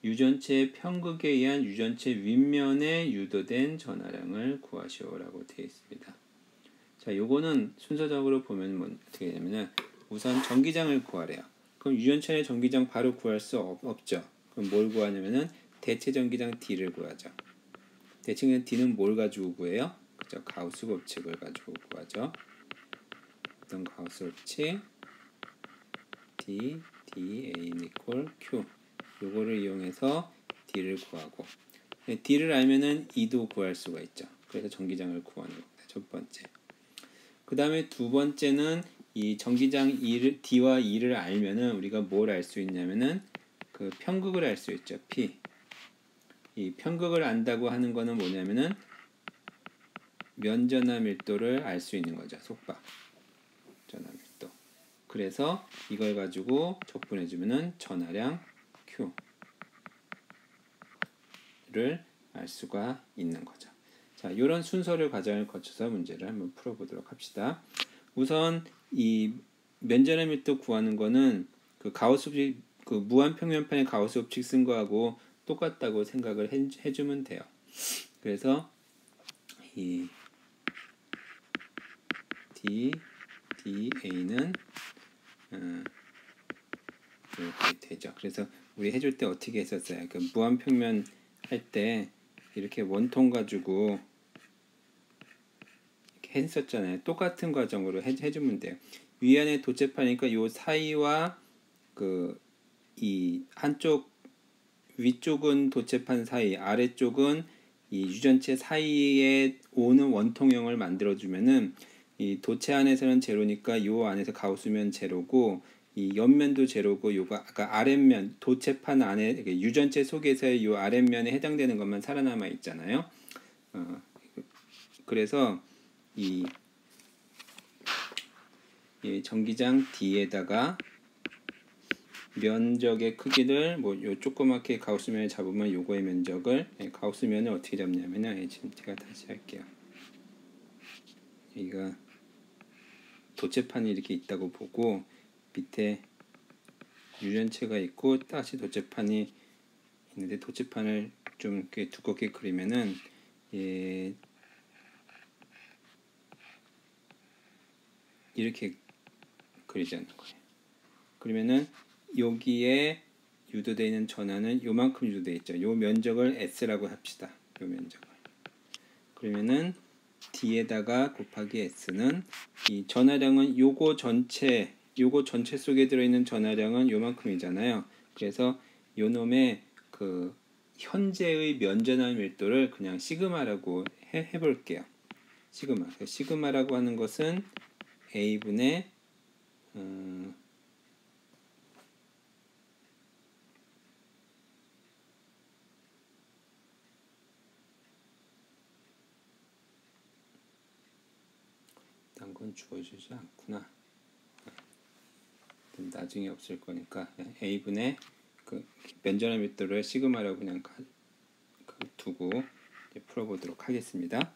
유전체의 편극에 의한 유전체 윗면에 유도된 전하량을 구하시오라고 되어 있습니다. 자, 요거는 순서적으로 보면 어떻게 되냐면 우선 전기장을 구하래요. 그럼 유전체 전기장 바로 구할 수 없죠. 그럼 뭘 구하냐면은 대체 전기장 D를 구하죠. 대체 전기장 D는 뭘 가지고 구해요? 그죠? 가우스 법칙을 가지고 구하죠. 어떤 가우스 법칙? D A equal Q 요거를 이용해서 D를 구하고 D를 알면은 E도 구할 수가 있죠. 그래서 전기장을 구하는 겁니다. 첫 번째. 그 다음에 두 번째는 이 전기장 D와 E를 알면은 우리가 뭘 알 수 있냐면은 그 편극을 알 수 있죠. P. 이 편극을 안다고 하는 거는 뭐냐면은 면전화 밀도를 알 수 있는 거죠. 속박. 전화 밀도. 그래서 이걸 가지고 적분해주면은 전하량 Q를 알 수가 있는 거죠. 자, 이런 순서를 과정을 거쳐서 문제를 한번 풀어보도록 합시다. 우선 이 면전화 밀도 구하는 거는 그 가우스 법칙, 그 무한평면판의 가우스 법칙 쓴 거하고 똑같다고 생각을 해주면 돼요. 그래서 이 DA는 이렇게 되죠. 그래서 우리 해줄 때 어떻게 했었어요? 그 무한평면 할 때 이렇게 원통 가지고 이렇게 했었잖아요. 똑같은 과정으로 해주면 돼요. 위안에 도체판이니까 요 사이와 그 이 한쪽 위쪽은 도체판 사이, 아래쪽은 이 유전체 사이에 오는 원통형을 만들어주면은 이 도체 안에서는 제로니까 요 안에서 가우스면 제로고 이 옆면도 제로고 요가 아까 아랫면 도체판 안에 유전체 속에서의 요 아랫면에 해당되는 것만 살아남아 있잖아요. 그래서 이 전기장 D에다가 면적의 크기를 요 조그맣게 가우스면에 잡으면 요거의 면적을 가우스면을 어떻게 잡냐면은 지금 제가 다시 할게요. 여기가 도체판이 이렇게 있다고 보고 밑에 유전체가 있고 다시 도체판이 있는데 도체판을 좀 이렇게 두껍게 그리면은 이렇게 그리자는 거예요. 그러면은 여기에 유도되어 있는 전하는 요만큼 유도되어 있죠. 요 면적을 S라고 합시다. 요 면적을. 그러면은 D에다가 곱하기 S는 이 전하량은 요거 전체 속에 들어있는 전하량은 요만큼이잖아요. 그래서 요 놈의 그 현재의 면전화 밀도를 그냥 시그마라고 해볼게요. 시그마라고 하는 것은 A분의 이건 주어지지 않구나. 나중에 없을 거니까 a분의 그 면전함 밀도를 시그마라고 그냥 두고 풀어보도록 하겠습니다.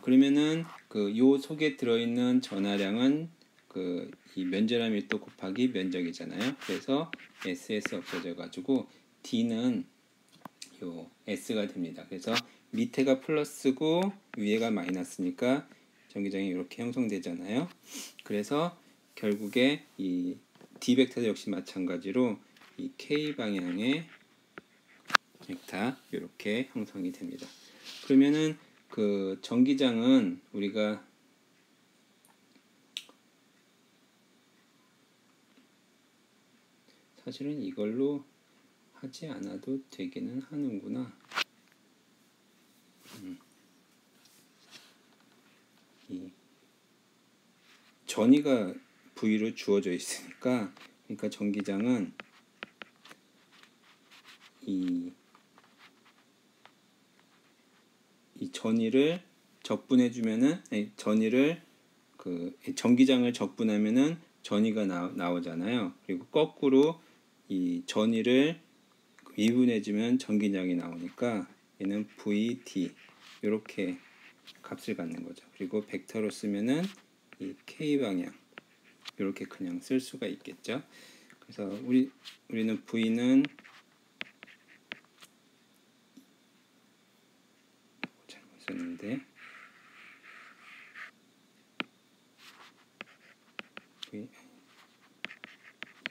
그러면은 그 요 속에 들어있는 전하량은 그 이 면전함 밀도 곱하기 면적이잖아요. 그래서 SS 없어져 가지고 D는 요 S가 됩니다. 그래서 밑에가 플러스고 위에가 마이너스니까 전기장이 이렇게 형성되잖아요. 그래서 결국에 이 D 벡터도 역시 마찬가지로 이 K 방향의 벡터 이렇게 형성이 됩니다. 그러면은 그 전기장은 우리가 사실은 이걸로 하지 않아도 되기는 하는구나. 이 전위가 V로 주어져 있으니까, 그러니까 전기장은 이 전위를 적분해 주면은, 전위를 그 전기장을 적분하면은 전위가 나오잖아요. 그리고 거꾸로 이 전위를 미분해 주면 전기장이 나오니까 얘는 VD 이렇게 값을 갖는 거죠. 그리고 벡터로 쓰면은 이 K 방향 이렇게 그냥 쓸 수가 있겠죠. 그래서 우리는 V는 잘못 썼는데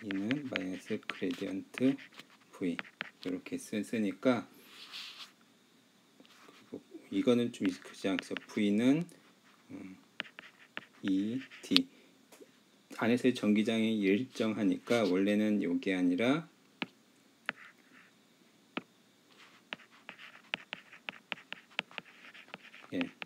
V는 마이너스 그레디언트 V 이렇게 쓰니까, 이거는 좀 익숙하지 않죠. V는 ED 안에서의 전기장이 일정하니까 원래는 요게 아니라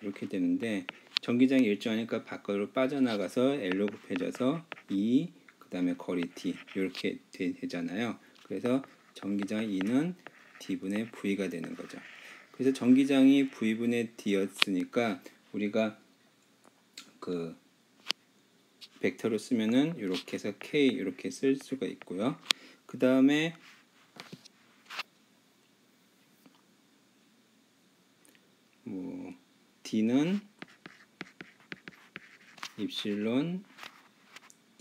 이렇게 되는데, 전기장이 일정하니까 밖으로 빠져나가서 L로 곱해져서 E 그 다음에 거리 D 이렇게 되잖아요. 그래서 전기장 E는 D분의 V가 되는 거죠. 그래서 전기장이 V분의 D였으니까 우리가 그 벡터로 쓰면은 이렇게 해서 K 이렇게 쓸 수가 있고요. 그 다음에 뭐 D는 입실론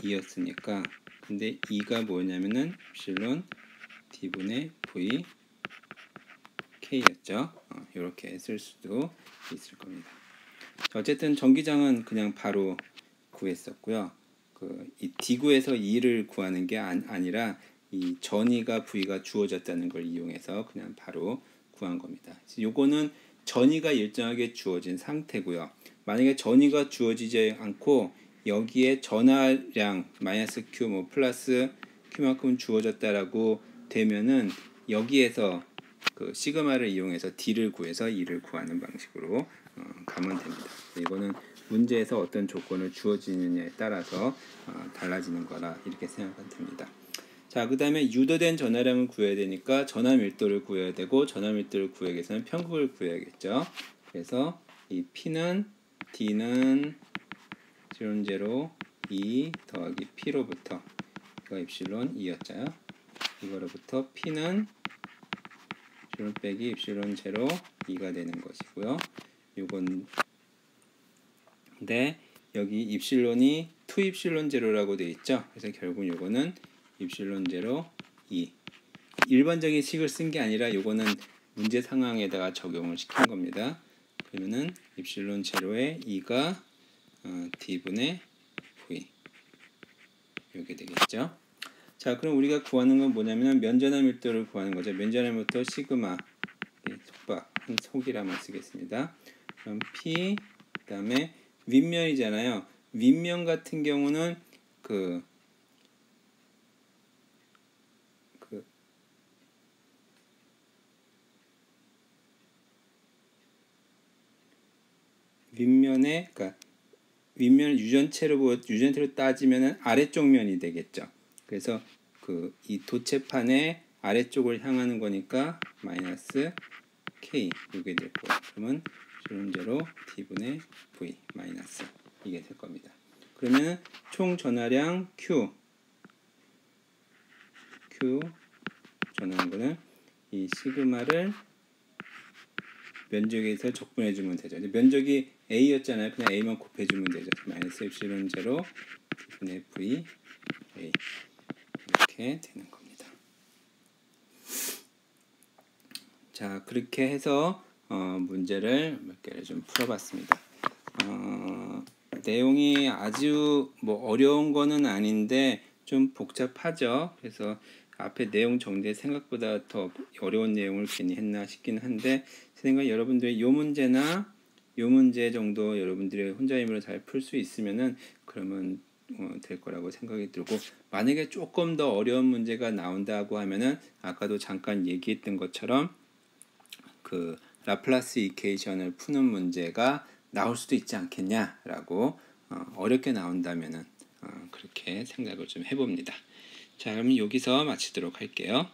E였으니까, 근데 E가 뭐냐면은 입실론 D분의 V K였죠. 이렇게 쓸 수도 있을 겁니다. 어쨌든 전기장은 그냥 바로 구했었고요. 이 D구에서 E를 구하는 게 아니라 이 전위가 V가 주어졌다는 걸 이용해서 그냥 바로 구한 겁니다. 요거는 전위가 일정하게 주어진 상태고요. 만약에 전위가 주어지지 않고 여기에 전하량 마이너스 Q 뭐 플러스 Q만큼 주어졌다라고 되면은 여기에서 그 시그마를 이용해서 D를 구해서 E를 구하는 방식으로 가면 됩니다. 이거는 문제에서 어떤 조건을 주어지느냐에 따라서 달라지는 거라 이렇게 생각하면 됩니다. 자, 그 다음에 유도된 전하량을 구해야 되니까 전하 밀도를 구해야 되고, 전하 밀도를 구하기 위해서는 편국을 구해야겠죠. 그래서 이 P는 D는 0, 2 더하기 P로부터, 이거 입실론 2였죠. 이거로부터 P는 0 빼기 입실론 0 2가 되는 것이고요. 요건 근데 여기 입실론이 2 입실론 0라고 되어 있죠. 그래서 결국 요거는 입실론 0 2 일반적인 식을 쓴 게 아니라 요거는 문제 상황에다가 적용을 시킨 겁니다. 그러면은 입실론 0의 2가 D분의 V 이렇게 되겠죠. 자, 그럼 우리가 구하는 건 뭐냐면 면전함 밀도를 구하는 거죠. 면전함 밀도 시그마 속박 한 속이라만 쓰겠습니다. 그럼 P 그 다음에 윗면이잖아요. 윗면 같은 경우는 그 윗면에, 그러니까 윗면 유전체로 따지면은 아래쪽 면이 되겠죠. 그래서 이 도체판의 아래쪽을 향하는 거니까 마이너스 K 이게 될 거예요. 그러면 0 D분의 V 마이너스 이게 될 겁니다. 그러면 총 전하량 Q 전하는 거는 이 시그마를 면적에서 적분해 주면 되죠. 면적이 A였잖아요. 그냥 A만 곱해주면 되죠. 마이너스 엡실론 제로 분의 V A 이렇게 되는 겁니다. 자, 그렇게 해서 문제를 몇 개를 좀 풀어봤습니다. 내용이 아주 뭐 어려운 거는 아닌데 좀 복잡하죠. 그래서 앞에 내용 정리 생각보다 더 어려운 내용을 괜히 했나 싶긴 한데 제 생각에 여러분들이 요 문제나 요 문제 정도 여러분들이 혼자 힘으로 잘 풀 수 있으면은 그러면 될 거라고 생각이 들고, 만약에 조금 더 어려운 문제가 나온다고 하면은 아까도 잠깐 얘기했던 것처럼 그 라플라스 이퀘이션을 푸는 문제가 나올 수도 있지 않겠냐라고 어렵게 나온다면은 그렇게 생각을 좀 해봅니다. 자, 그럼 여기서 마치도록 할게요.